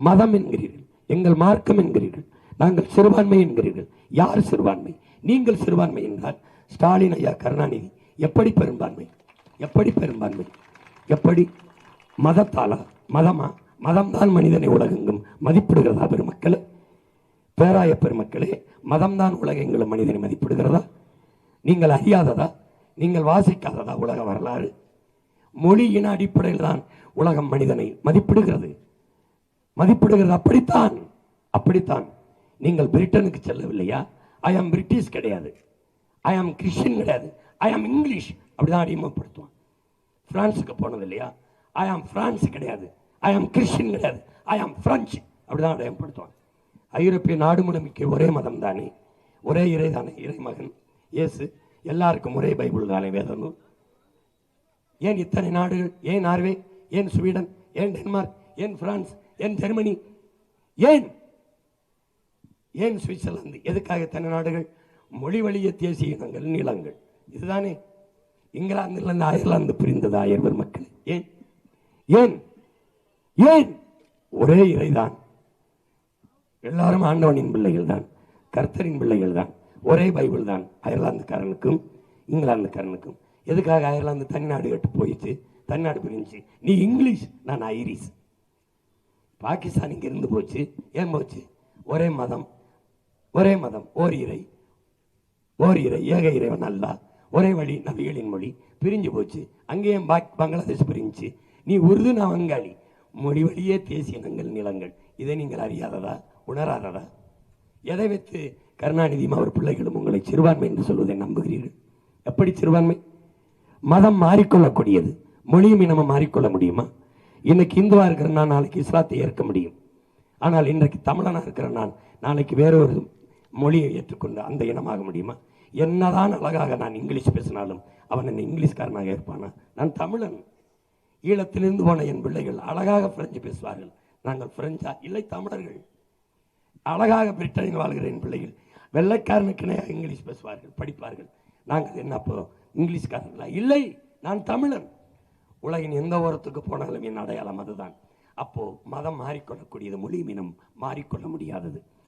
மதம் என்கிறீர்கள், எங்கள் மார்க்கம் என்கிறீர்கள், நாங்கள் சிறுபான்மை என்கிறீர்கள். யார் சிறுபான்மை? நீங்கள் சிறுபான்மை என்றால் ஸ்டாலின் ஐயா, கருணாநிதி எப்படி பெரும்பான்மை? எப்படி பெரும்பான்மை? எப்படி? மதத்தாலா? மதமா? மதம்தான் மனிதனை உலகெங்கும் மதிப்பிடுகிறதா பெருமக்களே? பேராய பெருமக்களே, மதம்தான் உலகெங்கிலும் மனிதனை மதிப்பிடுகிறதா? நீங்கள் அறியாததா? நீங்கள் வாசிக்காததா உலக வரலாறு? மொழியின் அடிப்படையில் தான் உலகம் மனிதனை மதிப்பிடுகிறது. அப்படித்தான், அப்படித்தான். நீங்கள் பிரிட்டனுக்கு செல்லவில்லையா? ஐ ஆம் பிரிட்டிஷ் கிடையாது, ஐ ஆம் கிறிஸ்டின் கிடையாது, ஐ ஆம் இங்கிலீஷ் அப்படிதான் அடிமைப்படுத்துவான். பிரான்ஸுக்கு போனது இல்லையா? ஐ ஆம் பிரான்ஸ் கிடையாது, ஐ ஆம் கிறிஸ்டின் கிடையாது, ஐ ஆம் பிரெஞ்சு அப்படிதான் அடையாளப்படுத்துவான். ஐரோப்பிய நாடு முழுமைக்கு ஒரே மதம் தானே, ஒரே இறை தானே, இறைமகன் இயேசு. எல்லாருக்கும் ஒரே பைபிள் தானே, வேதம். ஏன் இத்தனை நாடுகள்? ஏன் நார்வே? ஏன் ஸ்வீடன்? ஏன் டென்மார்க்? ஏன் பிரான்ஸ்? ஏன் ஜெர்மனி? ஏன் ஏன் சுவிட்சர்லாந்து? எதுக்காக இத்தனை நாடுகள்? மொழி வழிய தேசிய இனங்கள், நிலங்கள். இதுதானே. இங்கிலாந்திலிருந்து அயர்லாந்து பிரிந்தது அயர்வர் மக்கள். ஏன்? ஏன்? ஏன்? ஒரே இறைதான், எல்லாரும் ஆண்டவனின் பிள்ளைகள் தான், கர்த்தரின் பிள்ளைகள் தான், ஒரே பைபிள் தான் அயர்லாந்துக்காரனுக்கும் இங்கிலாந்துக்காரனுக்கும். எதுக்காக அயர்லாந்து தனிநாடு கட்டு போயிடுச்சு, தனிநாடு பிரிஞ்சு? நீ இங்கிலீஷ், நான் ஐரிஷ். பாகிஸ்தான் இங்க இருந்து போச்சு. ஏன் போச்சு? ஒரே மதம், ஒரே மதம், ஓர் இறை, ஓர் இறை, ஏக இறைவன் அல்லா, ஒரே வழி, நபிகளின் மொழி. பிரிஞ்சு போச்சு. அங்கேயும் பங்களாதேஷ் பிரிஞ்சு. நீ உருது, நான் வங்காளி. மொழி வழியே தேசிய இனங்கள், நிலங்கள். இதை நீங்கள் அறியாததா, உணராததா? எதை வைத்து கருணாநிதியும் அவர் பிள்ளைகளும் உங்களை சிறுபான்மை என்று சொல்வதை நம்புகிறீர்கள்? எப்படி சிறுபான்மை? மதம் மாறிக்கொள்ளக்கூடியது, மொழியும் இனமும் மாறிக்கொள்ள முடியுமா? இன்னைக்கு இந்துவா இருக்கிற நான் நாளைக்கு இஸ்லாத்தை ஏற்க முடியும். ஆனால் இன்றைக்கு தமிழனா இருக்கிற நான் நாளைக்கு வேறொரு மொழியை ஏற்றுக்கொண்டு அந்த இனமாக முடியுமா? என்னதான் அழகாக நான் இங்கிலீஷ் பேசினாலும் அவன் என்னை இங்கிலீஷ்காரனாக இருப்பானா? நான் தமிழன். ஈழத்திலிருந்து போன என் பிள்ளைகள் அழகாக பிரெஞ்சு பேசுவார்கள். நாங்கள் பிரெஞ்சா? இல்லை, தமிழர்கள். அழகாக பிரிட்டனில் வாழ்கிற என் பிள்ளைகள் வெள்ளைக்காரனுக்கு இங்கிலீஷ் பேசுவார்கள், படிப்பார்கள். நாங்கள் என்ன அப்போ இங்கிலீஷ்காரர்களா? இல்லை, நான் தமிழன். உலகின் எந்த ஓரத்துக்கு போனாலும் என் அடையாளம் அதுதான். அப்போ மதம் மாறிக்கொள்ளக்கூடியது, மொழி இனம் மாறிக்கொள்ள முடியாதது.